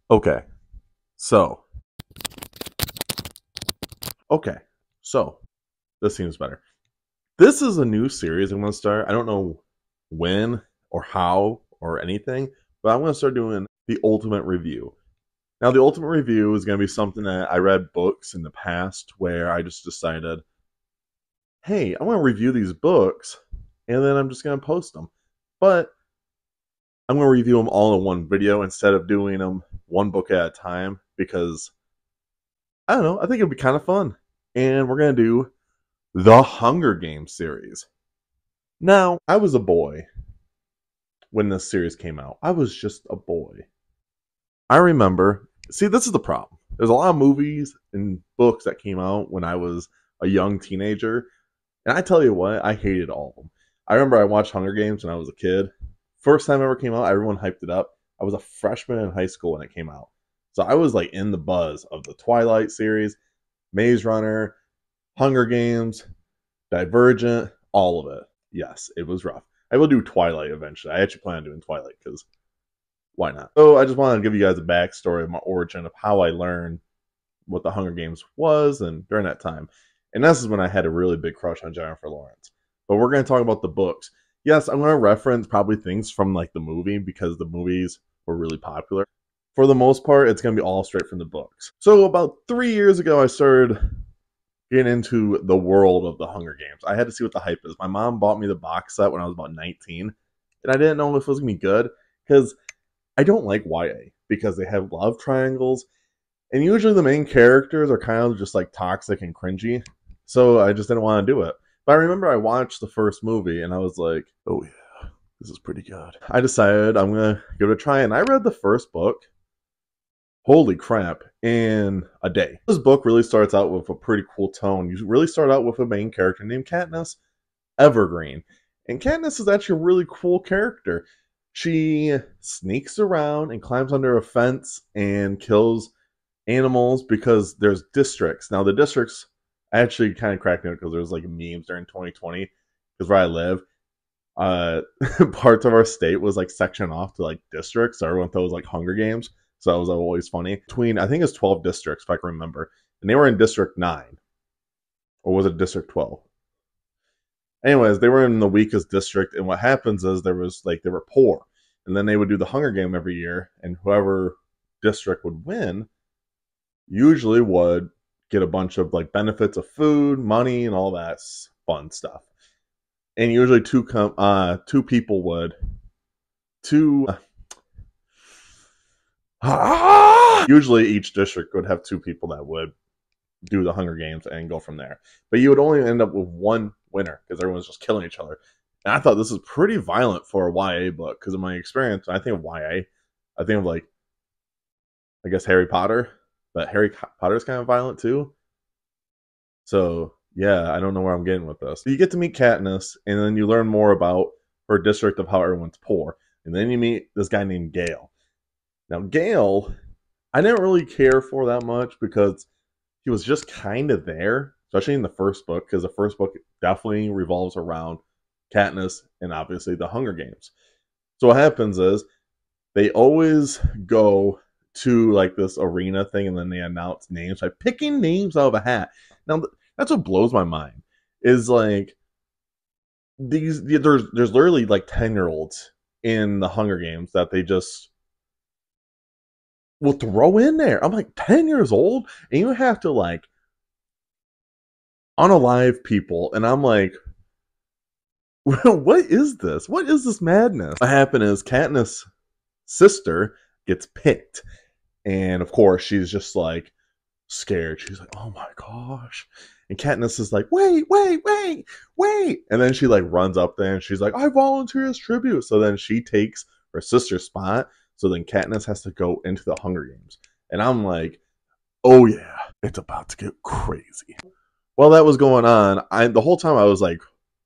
Okay, so, okay, so, this seems better. This is a new series I'm going to start. I don't know when or how or anything, but I'm going to start doing the ultimate review. Now, the ultimate review is going to be something that I read books in the past where I just decided, hey, I want to review these books, and then I'm just going to post them. But I'm going to review them all in one video instead of doing them one book at a time because, I don't know, I think it'd be kind of fun. And we're going to do the Hunger Games series. Now, I was a boy when this series came out. I was just a boy. I remember, see, this is the problem. There's a lot of movies and books that came out when I was a young teenager, and I tell you what, I hated all of them. I remember I watched Hunger Games when I was a kid. First time it ever came out, everyone hyped it up. I was a freshman in high school when it came out. So I was like in the buzz of the Twilight series, Maze Runner, Hunger Games, Divergent, all of it. Yes, it was rough. I will do Twilight eventually. I actually plan on doing Twilight because why not? So I just wanted to give you guys a backstory of my origin of how I learned what the Hunger Games was and during that time. And this is when I had a really big crush on Jennifer Lawrence. But we're going to talk about the books. Yes, I'm going to reference probably things from like the movie because the movies were really popular. For the most part, it's going to be all straight from the books. So about 3 years ago, I started getting into the world of the Hunger Games. I had to see what the hype is. My mom bought me the box set when I was about 19, and I didn't know if it was going to be good because I don't like YA because they have love triangles, and usually the main characters are kind of just like toxic and cringy, so I just didn't want to do it. But I remember I watched the first movie, and I was like, oh yeah, this is pretty good. I decided I'm going to give it a try, and I read the first book. Holy crap, in a day. This book really starts out with a pretty cool tone. You really start out with a main character named Katniss Evergreen. And Katniss is actually a really cool character. She sneaks around and climbs under a fence and kills animals because there's districts. Now, the districts actually kind of cracked me up because there was like memes during 2020 because where I live, parts of our state was like sectioned off to like districts. So everyone thought it was like Hunger Games. So that was always funny. Between, I think it's 12 districts, if I can remember. And they were in District 9. Or was it District 12? Anyways, they were in the weakest district. And what happens is they were poor. And then they would do the Hunger Game every year. And whoever district would win usually would get a bunch of like benefits of food, money, and all that fun stuff. And usually two people would. Two Usually each district would have two people that would do the Hunger Games and go from there. But you would only end up with one winner because everyone's just killing each other. And I thought this was pretty violent for a YA book because in my experience, I think of YA, I think of like, I guess Harry Potter, but Harry Potter's kind of violent too. So yeah, I don't know where I'm getting with this. So you get to meet Katniss, and then you learn more about her district of how everyone's poor. And then you meet this guy named Gale. Now, Gale, I didn't really care for that much because he was just kind of there, especially in the first book, because the first book definitely revolves around Katniss and obviously the Hunger Games. So what happens is they always go to like this arena thing and then they announce names by picking names out of a hat. Now, that's what blows my mind is like there's literally like 10-year-olds in the Hunger Games that they just will throw in there. I'm like 10 years old and you have to like unalive people. And I'm like, what is this? What is this madness? What happened is Katniss' sister gets picked. And of course, she's just like scared. She's like, oh my gosh. And Katniss is like, wait. And then she like runs up there and she's like, I volunteer as tribute. So then she takes her sister's spot. So then Katniss has to go into the Hunger Games. And I'm like, oh yeah, it's about to get crazy. While that was going on, the whole time I was like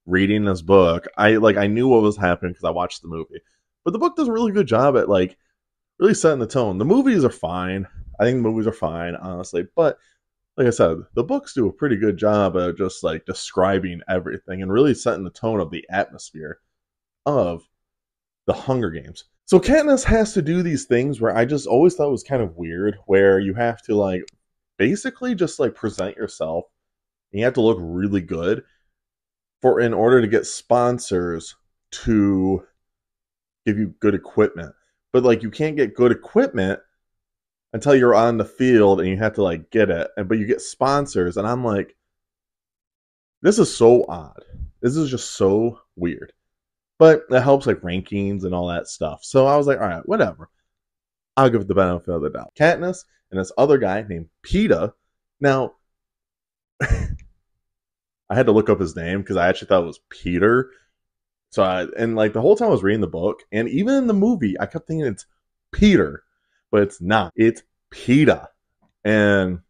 reading this book, I knew what was happening because I watched the movie. But the book does a really good job at like really setting the tone. The movies are fine. I think the movies are fine, honestly. But like I said, the books do a pretty good job of just like describing everything and really setting the tone of the atmosphere of the Hunger Games. So Katniss has to do these things where I just always thought was kind of weird, where you have to like basically just like present yourself and you have to look really good for in order to get sponsors to give you good equipment. But like you can't get good equipment until you're on the field and you have to like get it. But you get sponsors and I'm like, this is so odd. This is just so weird. But it helps like rankings and all that stuff. So I was like, all right, whatever. I'll give it the benefit of the doubt. Katniss and this other guy named Peeta. Now, I had to look up his name because I actually thought it was Peter. And like the whole time I was reading the book, and even in the movie, I kept thinking it's Peter, but it's not. It's Peeta, and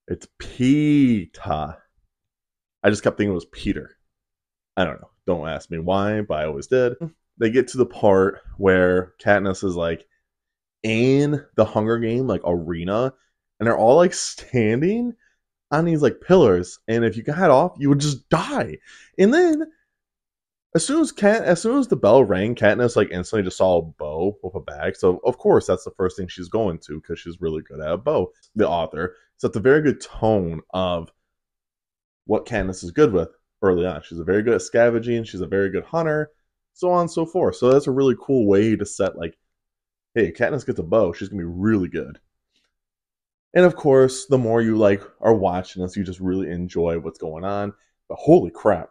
it's Peeta. I just kept thinking it was Peter. I don't know. Don't ask me why, but I always did. They get to the part where Katniss is like in the Hunger Game like arena, and they're all like standing on these like pillars, and if you got off, you would just die. And then as soon as the bell rang, Katniss like instantly just saw a bow with a bag. So of course that's the first thing she's going to because she's really good at a bow. The author sets a very good tone of what Katniss is good with early on. She's a very good at scavenging. She's a very good hunter, so on and so forth. So that's a really cool way to set like, hey, Katniss gets a bow, she's gonna be really good. And of course, the more you like are watching this, you just really enjoy what's going on. But holy crap,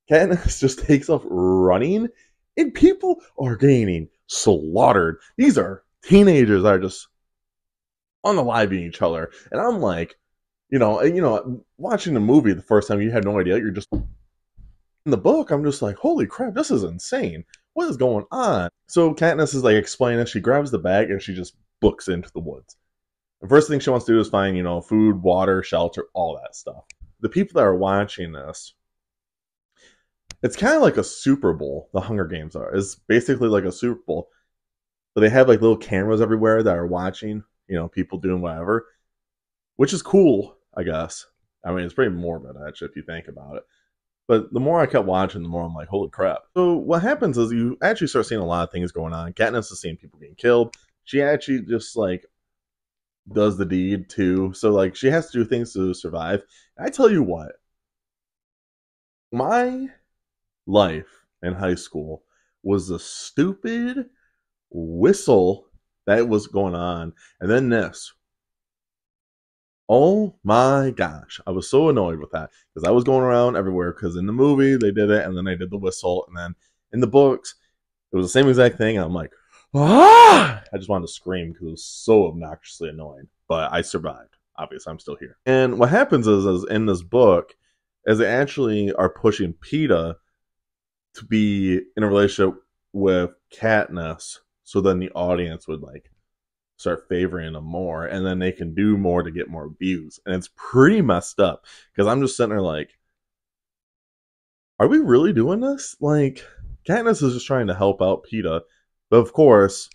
Katniss just takes off running, and people are getting slaughtered. These are teenagers that are just unaliving each other, and I'm like, watching the movie the first time, you had no idea. You're just in the book. I'm just like, holy crap, this is insane. What is going on? So Katniss is like explaining. She grabs the bag and she just books into the woods. The first thing she wants to do is find, food, water, shelter, all that stuff. The people that are watching this, it's kind of like a Super Bowl. The Hunger Games it's basically like a Super Bowl, but they have like little cameras everywhere that are watching, people doing whatever, which is cool, I guess. I mean, it's pretty morbid, actually, if you think about it. But the more I kept watching, the more I'm like, holy crap. So what happens is you actually start seeing a lot of things going on. Katniss is seeing people getting killed. She actually just, like, does the deed, too. So, like, she has to do things to survive. And I tell you what, my life in high school was a stupid whistle that was going on. And then this. Oh my gosh. I was so annoyed with that because I was going around everywhere because in the movie they did it and then they did the whistle and then in the books it was the same exact thing and I'm like, ah! I just wanted to scream because it was so obnoxiously annoying. But I survived. Obviously, I'm still here. And what happens is in this book is they actually are pushing Peeta to be in a relationship with Katniss so then the audience would like start favoring them more and then they can do more to get more views. And it's pretty messed up because I'm just sitting there like, are we really doing this? Like, Katniss is just trying to help out Peeta, but of course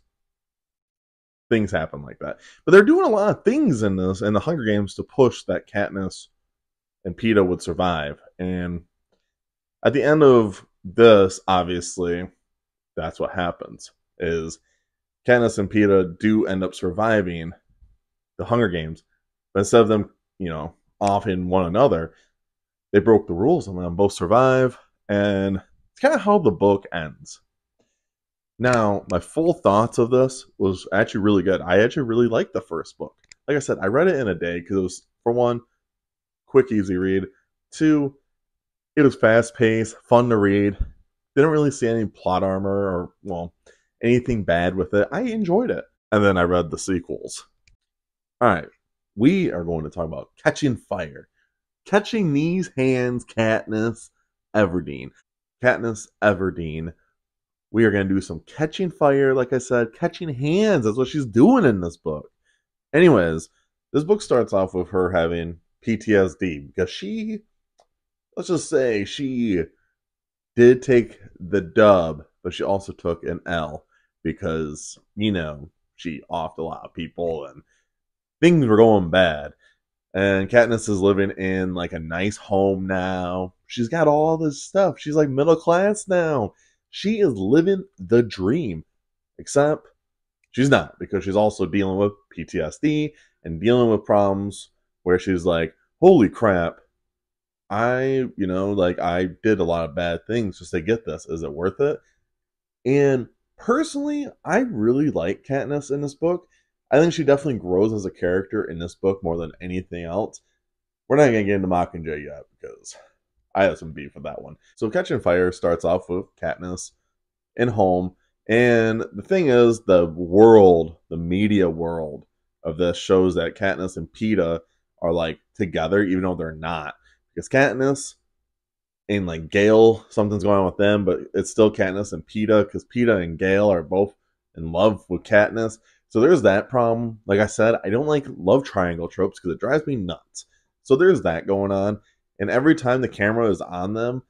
things happen like that. But they're doing a lot of things in the Hunger Games to push that Katniss and Peeta would survive. And at the end of this, obviously, that's what happens is Katniss and Peeta do end up surviving the Hunger Games, but instead of them, offing one another, they broke the rules and let them both survive, and it's kind of how the book ends. Now, my full thoughts of this was actually really good. I actually really liked the first book. Like I said, I read it in a day because it was, for one, quick, easy read. Two, it was fast-paced, fun to read. Didn't really see any plot armor or, anything bad with it. I enjoyed it. And then I read the sequels. All right, we are going to talk about Catching Fire. Catching These Hands, Katniss Everdeen. Katniss Everdeen. We are going to do some Catching Fire, like I said. Catching Hands, that's what she's doing in this book. Anyways, this book starts off with her having PTSD because let's just say she did take the dub, but she also took an L because, she offed a lot of people and things were going bad. And Katniss is living in like a nice home now. She's got all this stuff. She's like middle class now. She is living the dream. Except she's not, because she's also dealing with PTSD and dealing with problems where she's like, holy crap, I did a lot of bad things just to get this. Is it worth it? And personally, I really like Katniss in this book. I think she definitely grows as a character in this book more than anything else. We're not going to get into Mockingjay yet because I have some beef with that one. So Catching Fire starts off with Katniss in home. And the thing is, the media world of this shows that Katniss and Peeta are like together, even though they're not. Because Katniss and like Gale, something's going on with them, but it's still Katniss and Peeta, because Peeta and Gale are both in love with Katniss. So there's that problem. Like I said, I don't like love triangle tropes because it drives me nuts. So there's that going on. And every time the camera is on them,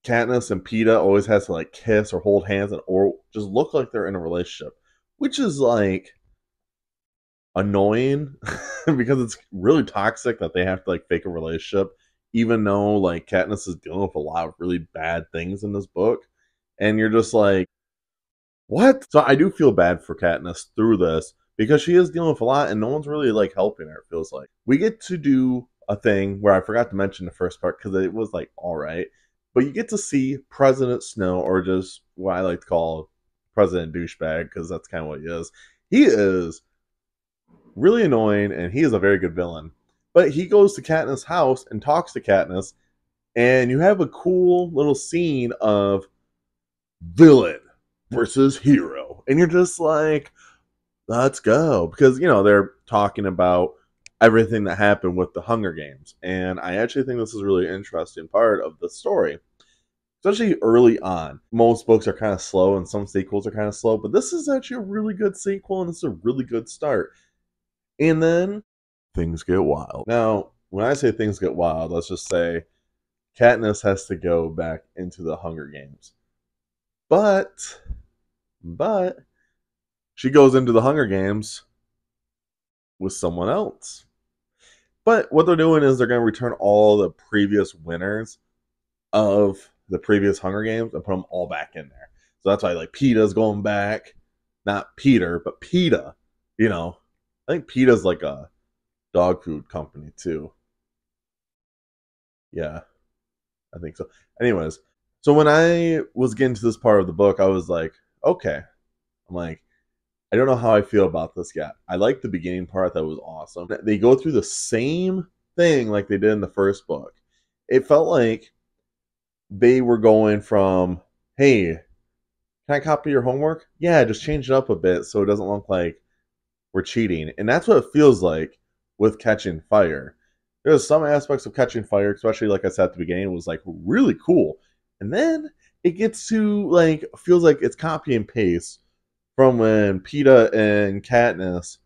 Katniss and Peeta always has to like kiss or hold hands or just look like they're in a relationship, which is like annoying because it's really toxic that they have to like fake a relationship, even though like Katniss is dealing with a lot of really bad things in this book, and you're just like, what? So I do feel bad for Katniss through this because she is dealing with a lot, and no one's really like helping her. It feels like we get to do a thing where I forgot to mention the first part because it was like all right, but you get to see President Snow, or just what I like to call President Douchebag, because that's kind of what he is. He is really annoying, and he is a very good villain. But he goes to Katniss' house and talks to Katniss, and you have a cool little scene of villain versus hero, and you're just like, let's go, because they're talking about everything that happened with the Hunger Games, and I actually think this is a really interesting part of the story, especially early on. Most books are kind of slow, and some sequels are kind of slow, but this is actually a really good sequel, and it's a really good start. And then things get wild. Now, when I say things get wild, let's just say Katniss has to go back into the Hunger Games. But she goes into the Hunger Games with someone else. But what they're doing is they're going to return all the previous winners of the previous Hunger Games and put them all back in there. So that's why like Peeta's going back. Not Peter, but Peeta. I think Peeta's like a dog food company too. Yeah, I think so. Anyways, so when I was getting to this part of the book, I was like, okay. I'm like, I don't know how I feel about this yet. I like the beginning part. That was awesome. They go through the same thing like they did in the first book. It felt like they were going from, hey, can I copy your homework? Yeah, just change it up a bit so it doesn't look like we're cheating. And that's what it feels like with Catching Fire. There's some aspects of Catching Fire, especially like I said at the beginning, was like really cool. And then it gets to like, feels like it's copy and paste from when Peeta and Katniss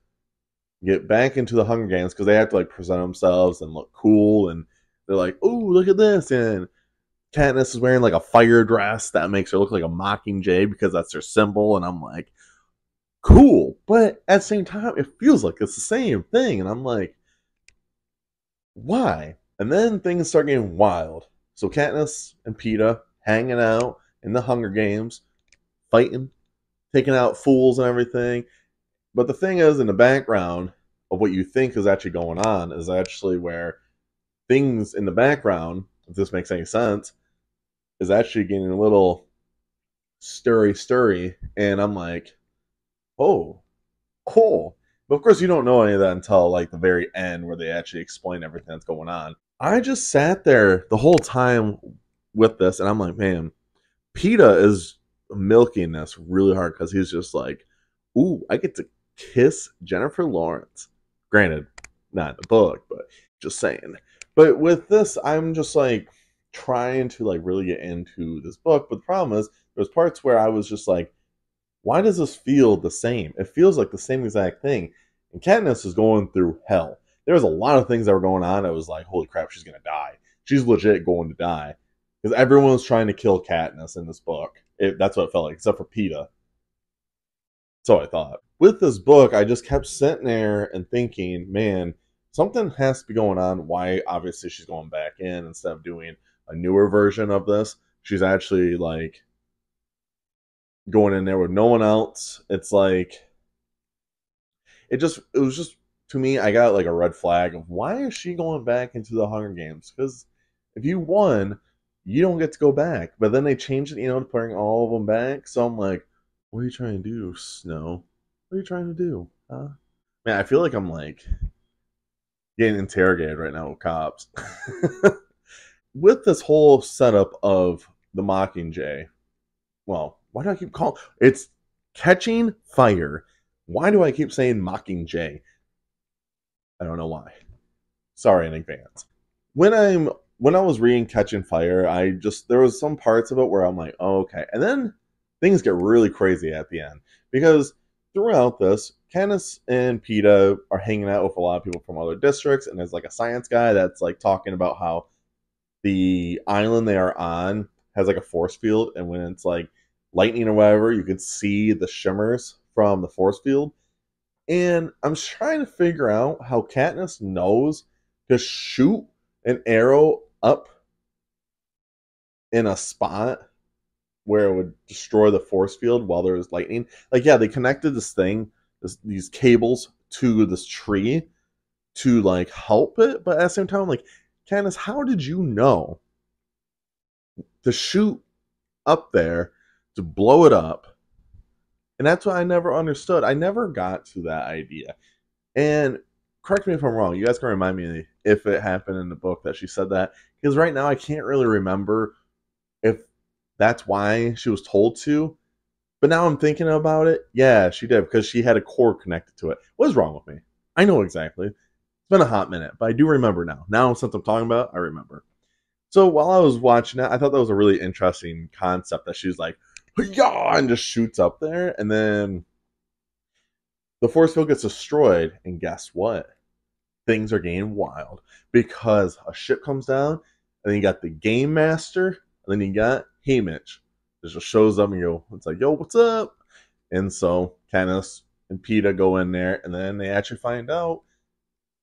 get back into the Hunger Games, because they have to like present themselves and look cool, and they're like, oh, look at this, and Katniss is wearing like a fire dress that makes her look like a Mockingjay because that's her symbol, and I'm like, cool, but at the same time, it feels like it's the same thing, and I'm like, why? And then things start getting wild. So Katniss and Peeta hanging out in the Hunger Games, fighting, taking out fools and everything. But the thing is, in the background of what you think is actually going on is actually where things in the background, if this makes any sense, is actually getting a little stirry. And I'm like, oh, cool. But of course, you don't know any of that until like the very end, where they actually explain everything that's going on. I just sat there the whole time with this, and I'm like, man, Peeta is milking this really hard, because he's just like, ooh, I get to kiss Jennifer Lawrence. Granted, not in the book, but just saying. But with this, I'm just like trying to like really get into this book. But the problem is, there's parts where I was just like, why does this feel the same? It feels like the same exact thing. And Katniss is going through hell. There was a lot of things that were going on. I was like, holy crap, she's going to die. She's legit going to die. Because everyone was trying to kill Katniss in this book. That's what it felt like, except for Peeta. So I thought. With this book, I just kept sitting there and thinking, man, something has to be going on. Why, obviously, she's going back in instead of doing a newer version of this. She's actually, like, going in there with no one else. It's like it was just to me, I got like a red flag of why is she going back into the Hunger Games? Because if you won, you don't get to go back. But then they changed it, to putting all of them back. So I'm like, what are you trying to do, Snow? What are you trying to do? Huh? Man, I feel like I'm like getting interrogated right now with cops. With this whole setup of the Mockingjay, well, why do I keep calling it's catching fire? Why do I keep saying Mockingjay? I don't know why. Sorry in advance. When I was reading Catching Fire, there was some parts of it where I'm like, oh, okay. And then things get really crazy at the end. Because throughout this, Candace and Peta are hanging out with a lot of people from other districts, and there's like a science guy that's like talking about how the island they are on has like a force field, and when it's like lightning or whatever, you can see the shimmers from the force field. And I'm trying to figure out how Katniss knows to shoot an arrow up in a spot where it would destroy the force field while there was lightning. Like, yeah, they connected these cables to this tree to like help it, but at the same time, I'm like, Candace, how did you know to shoot up there to blow it up? And that's what I never understood. I never got to that idea. And correct me if I'm wrong. You guys can remind me if it happened in the book that she said that. Because right now I can't really remember if that's why she was told to. But now I'm thinking about it. Yeah, she did because she had a cord connected to it. What is wrong with me? I know exactly. It's been a hot minute, but I do remember now. Now, since I'm talking about it, I remember. So while I was watching it, I thought that was a really interesting concept that she's like, yeah, and just shoots up there. And then the force field gets destroyed. And guess what? Things are getting wild because a ship comes down, and then you got the game master, and then you got Haymitch. It just shows up and it's like, yo, what's up? And so Candace and Peta go in there, and then they actually find out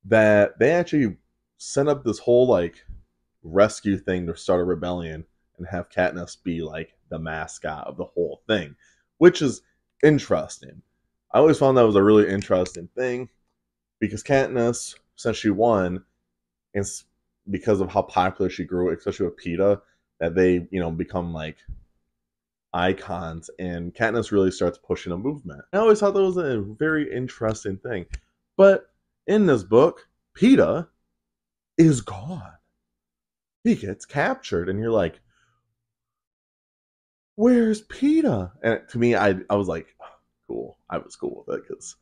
that they actually set up this whole like rescue thing to start a rebellion and have Katniss be like the mascot of the whole thing, which is interesting. I always found that was a really interesting thing because Katniss, since she won, and because of how popular she grew, especially with Peta, that they become like icons, and Katniss really starts pushing a movement. I always thought that was a very interesting thing, but in this book, Peta is gone. He gets captured, and you're like, where's Peta? And to me, I was like, oh, cool. I was cool with it because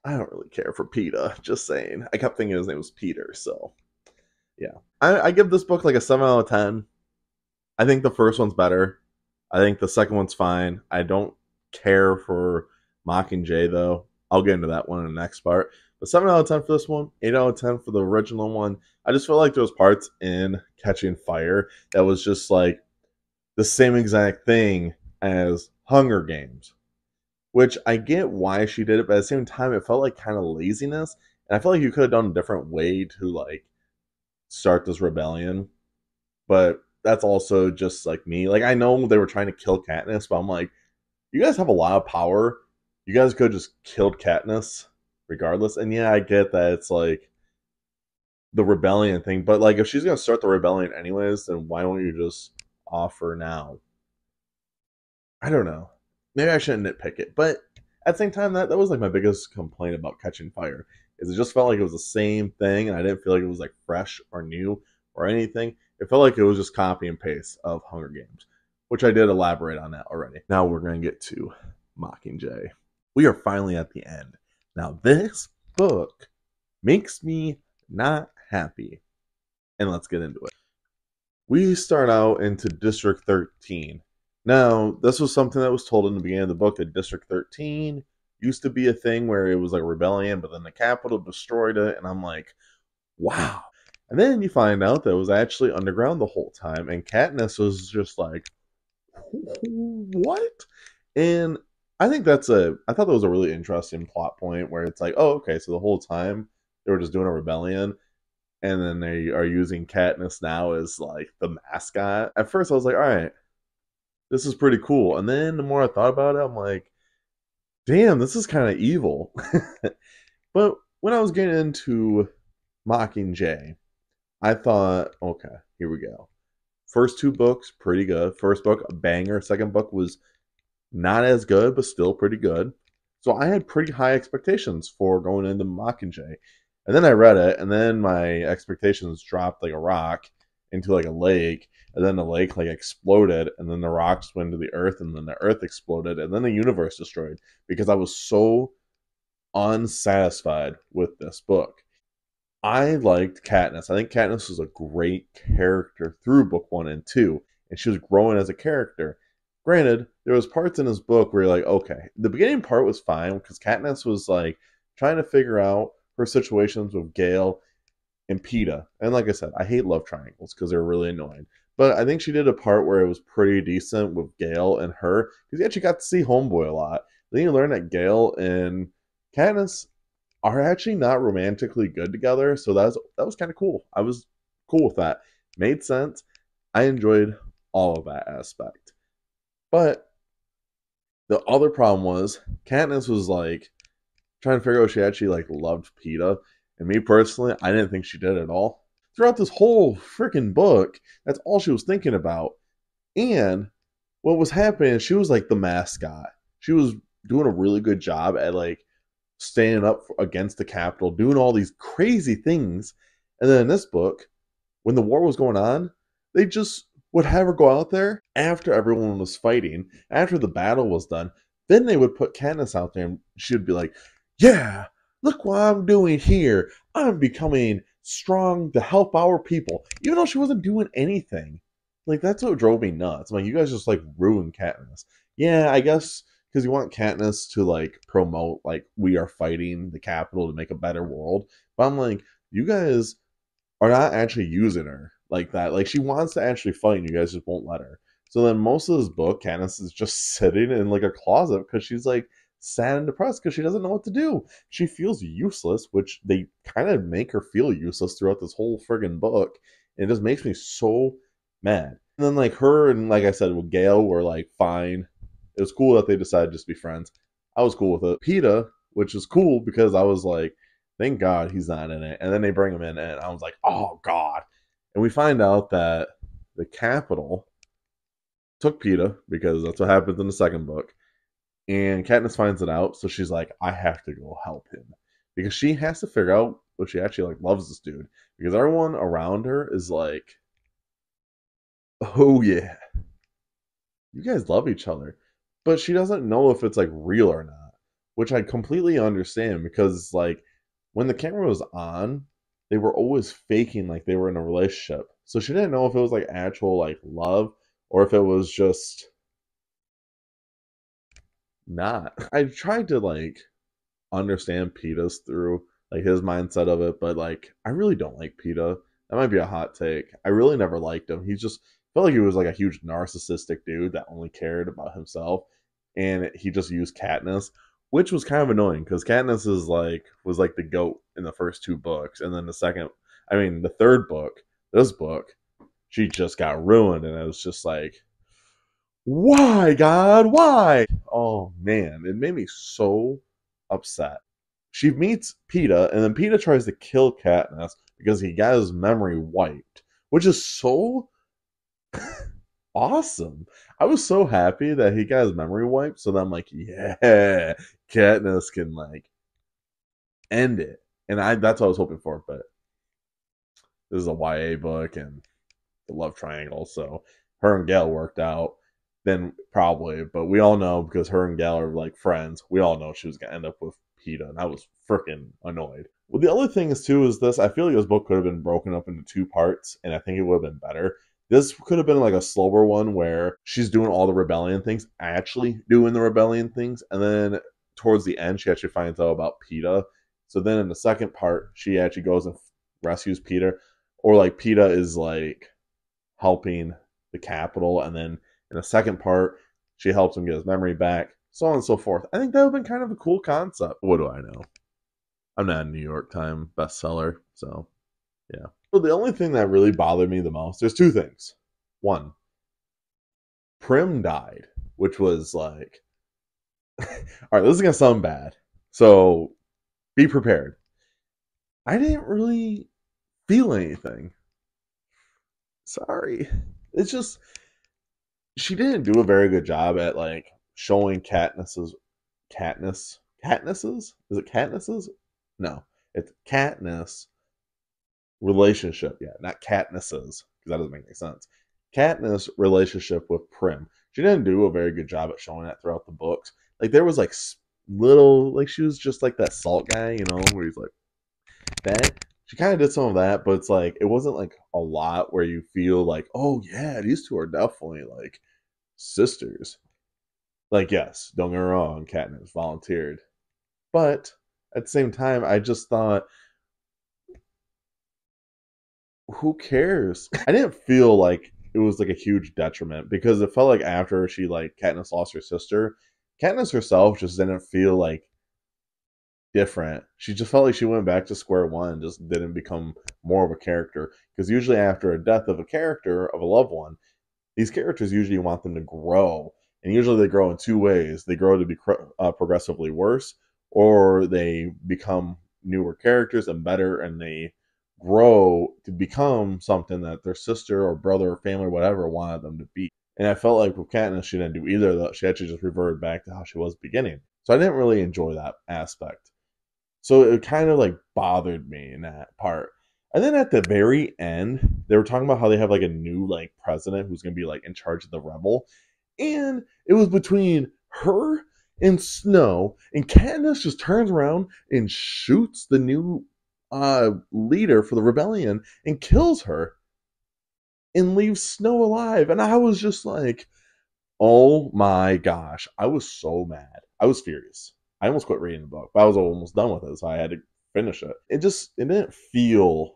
I don't really care for Peta. Just saying. I kept thinking his name was Peter, so yeah. I give this book like a 7 out of 10. I think the first one's better. I think the second one's fine. I don't care for Mockingjay, though. I'll get into that one in the next part. But 7 out of 10 for this one, 8 out of 10 for the original one. I just feel like there was parts in Catching Fire that was just like the same exact thing as Hunger Games. Which I get why she did it, but at the same time, it felt like kind of laziness. And I felt like you could have done a different way to like start this rebellion. But that's also just like me. Like, I know they were trying to kill Katniss, but I'm like, you guys have a lot of power. You guys could have just killed Katniss regardless. And yeah, I get that it's like the rebellion thing, but like if she's gonna start the rebellion anyways, then why don't you just offer now? I don't know. Maybe I shouldn't nitpick it, but at the same time, that was like my biggest complaint about Catching Fire is it just felt like it was the same thing, and I didn't feel like it was like fresh or new or anything. It felt like it was just copy and paste of Hunger Games, which I did elaborate on that already. Now we're gonna get to Mockingjay. We are finally at the end. Now this book makes me not happy, and let's get into it. We start out into District 13. Now, this was something that was told in the beginning of the book that District 13 used to be a thing where it was like a rebellion, but then the Capitol destroyed it, and I'm like, wow. And then you find out that it was actually underground the whole time, and Katniss was just like, what? And I thought that was a really interesting plot point where it's like, oh, okay, so the whole time they were just doing a rebellion, and then they are using Katniss now as like the mascot. At first I was like, all right, this is pretty cool. And then the more I thought about it, I'm like, damn, this is kind of evil. But when I was getting into Mockingjay, I thought, okay, here we go. First two books, pretty good. First book, a banger. Second book was not as good, but still pretty good. So I had pretty high expectations for going into Mockingjay. And then I read it, and then my expectations dropped like a rock into like a lake, and then the lake like exploded, and then the rocks went to the earth, and then the earth exploded, and then the universe destroyed because I was so unsatisfied with this book. I liked Katniss. I think Katniss was a great character through book one and two, and she was growing as a character. Granted, there was parts in this book where you're like, okay, the beginning part was fine because Katniss was like trying to figure out her situations with Gale and Peeta. And like I said, I hate love triangles because they're really annoying. But I think she did a part where it was pretty decent with Gale and her because you actually got to see Homeboy a lot. Then you learn that Gale and Katniss are actually not romantically good together. So that was kind of cool. I was cool with that. Made sense. I enjoyed all of that aspect. But the other problem was Katniss was like trying to figure out if she actually like loved Peeta. And me personally, I didn't think she did at all. Throughout this whole freaking book, that's all she was thinking about. And what was happening is she was like the mascot. She was doing a really good job at like standing up against the Capitol, doing all these crazy things. And then in this book, when the war was going on, they just would have her go out there after everyone was fighting, after the battle was done. Then they would put Katniss out there and she would be like, yeah, look what I'm doing here. I'm becoming strong to help our people. Even though she wasn't doing anything. Like, that's what drove me nuts. I'm like, you guys just, like, ruined Katniss. Yeah, I guess because you want Katniss to, like, promote, like, we are fighting the Capitol to make a better world. But I'm like, you guys are not actually using her like that. Like, she wants to actually fight, and you guys just won't let her. So then most of this book, Katniss is just sitting in, like, a closet because she's, like, sad and depressed because she doesn't know what to do. She feels useless, which they kind of make her feel useless throughout this whole friggin' book. And it just makes me so mad. And then like her and like I said with Gale were like fine. It was cool that they decided to just be friends. I was cool with it. Peeta, which is cool because I was like, thank God he's not in it. And then they bring him in and I was like, oh God. And we find out that the Capitol took Peeta because that's what happens in the second book. And Katniss finds it out, so she's like, I have to go help him. Because she has to figure out if she actually like loves this dude. Because everyone around her is like, oh yeah, you guys love each other. But she doesn't know if it's like real or not. Which I completely understand because like when the camera was on, they were always faking like they were in a relationship. So she didn't know if it was like actual like love or if it was just not. I tried to like understand Peeta's through like his mindset of it, but like I really don't like Peeta. That might be a hot take. I really never liked him. He just felt like he was like a huge narcissistic dude that only cared about himself, and he just used Katniss, which was kind of annoying because Katniss is like was like the goat in the first two books, and then the third book, this book, she just got ruined, and it was just like, why, God, why? Oh man, it made me so upset. She meets Peeta, and then Peeta tries to kill Katniss because he got his memory wiped, which is so awesome. I was so happy that he got his memory wiped, so that I'm like, yeah, Katniss can like end it, and I that's what I was hoping for. But this is a YA book and the love triangle, so her and Gale worked out. Then probably, but we all know because her and Gal are like friends. We all know she was gonna end up with Peeta, and I was freaking annoyed. Well, the other thing is too is this. I feel like this book could have been broken up into two parts, and I think it would have been better. This could have been like a slower one where she's doing all the rebellion things, actually doing the rebellion things, and then towards the end she actually finds out about Peeta. So then in the second part, she actually goes and rescues Peeta, or like Peeta is like helping the Capitol, and then in the second part, she helps him get his memory back, so on and so forth. I think that would have been kind of a cool concept. What do I know? I'm not a New York Times bestseller, so yeah. Well, the only thing that really bothered me the most, there's two things. One, Prim died, which was like, all right, this is gonna sound bad, so be prepared. I didn't really feel anything. Sorry, it's just she didn't do a very good job at like showing Katniss's is it Katniss's? No, it's Katniss relationship. Yeah, not Katniss's because that doesn't make any sense. Katniss relationship with Prim. She didn't do a very good job at showing that throughout the books. Like there was like little like she was just like that salt guy, you know, where he's like that. She kind of did some of that, but it's like it wasn't like a lot where you feel like, oh yeah, these two are definitely like sisters. Like yes, don't get me wrong, Katniss volunteered, but at the same time, I just thought, who cares? I didn't feel like it was like a huge detriment because it felt like after she like Katniss lost her sister, Katniss herself just didn't feel like different. She just felt like she went back to square one, just didn't become more of a character. Because usually after a death of a character, of a loved one, these characters usually want them to grow. And usually they grow in two ways. They grow to be progressively worse, or they become newer characters and better, and they grow to become something that their sister or brother or family or whatever wanted them to be. And I felt like with Katniss, she didn't do either of those. She actually just reverted back to how she was beginning. So I didn't really enjoy that aspect. So it kind of like bothered me in that part. And then at the very end, they were talking about how they have like a new like president who's gonna be like in charge of the rebel. And it was between her and Snow, and Katniss just turns around and shoots the new leader for the rebellion and kills her and leaves Snow alive. And I was just like, oh my gosh. I was so mad. I was furious. I almost quit reading the book, but I was almost done with it, so I had to finish it. It didn't feel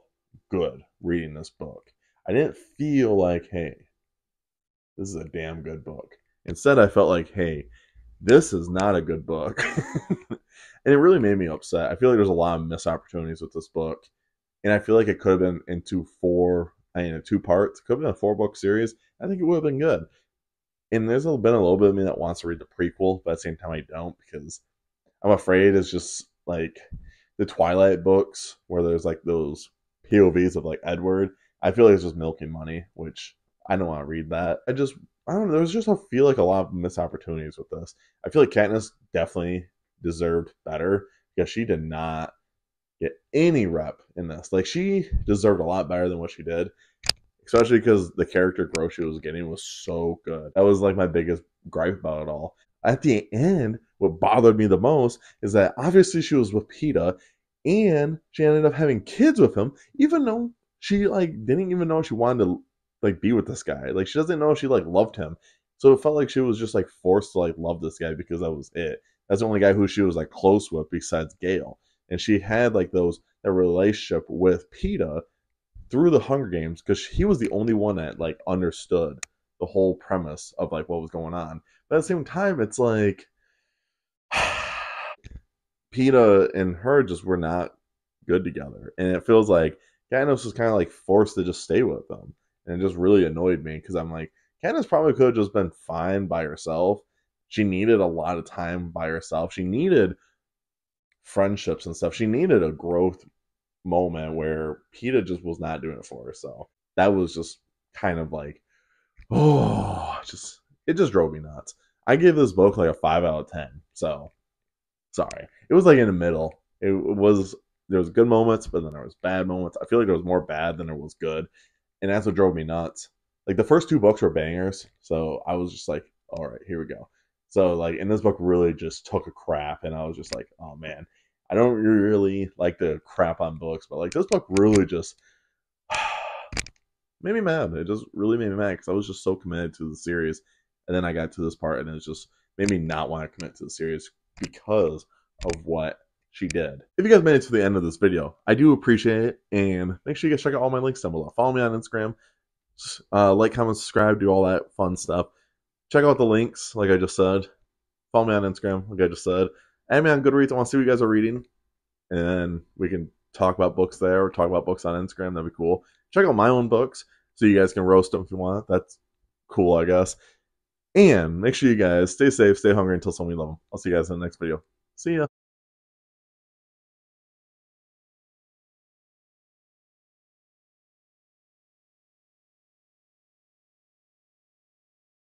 good reading this book. I didn't feel like, hey, this is a damn good book. Instead, I felt like, hey, this is not a good book. And it really made me upset. I feel like there's a lot of missed opportunities with this book. And I feel like it could have been into two parts. It could have been a 4-book series. I think it would have been good. And there's been a little bit of me that wants to read the prequel, but at the same time I don't because I'm afraid it's just like the Twilight books where there's like those POVs of like Edward. I feel like it's just milking money, which I don't want to read that. I don't know. There's just I feel like a lot of missed opportunities with this. I feel like Katniss definitely deserved better because she did not get any rep in this. Like she deserved a lot better than what she did, especially because the character growth she was getting was so good. That was like my biggest gripe about it all. At the end, what bothered me the most is that obviously she was with Peeta, and she ended up having kids with him, even though she like didn't even know she wanted to like be with this guy. Like she doesn't know she like loved him. So it felt like she was just like forced to like love this guy because that was it. That's the only guy who she was like close with besides Gale. And she had like that relationship with Peeta through the Hunger Games because he was the only one that like understood the whole premise of like what was going on. But at the same time, it's like Peeta and her just were not good together, and it feels like Katniss was kind of like forced to just stay with them, and it just really annoyed me because I'm like, Katniss probably could have just been fine by herself. She needed a lot of time by herself. She needed friendships and stuff. She needed a growth moment where Peeta just was not doing it for her. So that was just kind of like, oh, it just drove me nuts. I gave this book like a 5 out of 10. So sorry, it was like in the middle. It was there was good moments, but then there was bad moments. I feel like there was more bad than there was good, and that's what drove me nuts. Like the first 2 books were bangers, so I was just like, all right, here we go. So like, and this book really just took a crap, and I was just like, oh man, I don't really like to crap on books, but like this book really just made me mad. It just really made me mad because I was just so committed to the series, and then I got to this part, and it just made me not want to commit to the series because of what she did. If you guys made it to the end of this video, I do appreciate it, and make sure you guys check out all my links down below. Follow me on Instagram, like, comment, subscribe, do all that fun stuff. Check out the links, like I just said. Follow me on Instagram, like I just said. Add me on Goodreads. I want to see what you guys are reading, and then we can talk about books there or talk about books on Instagram. That'd be cool. Check out my own books so you guys can roast them if you want. That's cool, I guess. And make sure you guys stay safe, stay hungry, until someone you love them. I'll see you guys in the next video. See ya.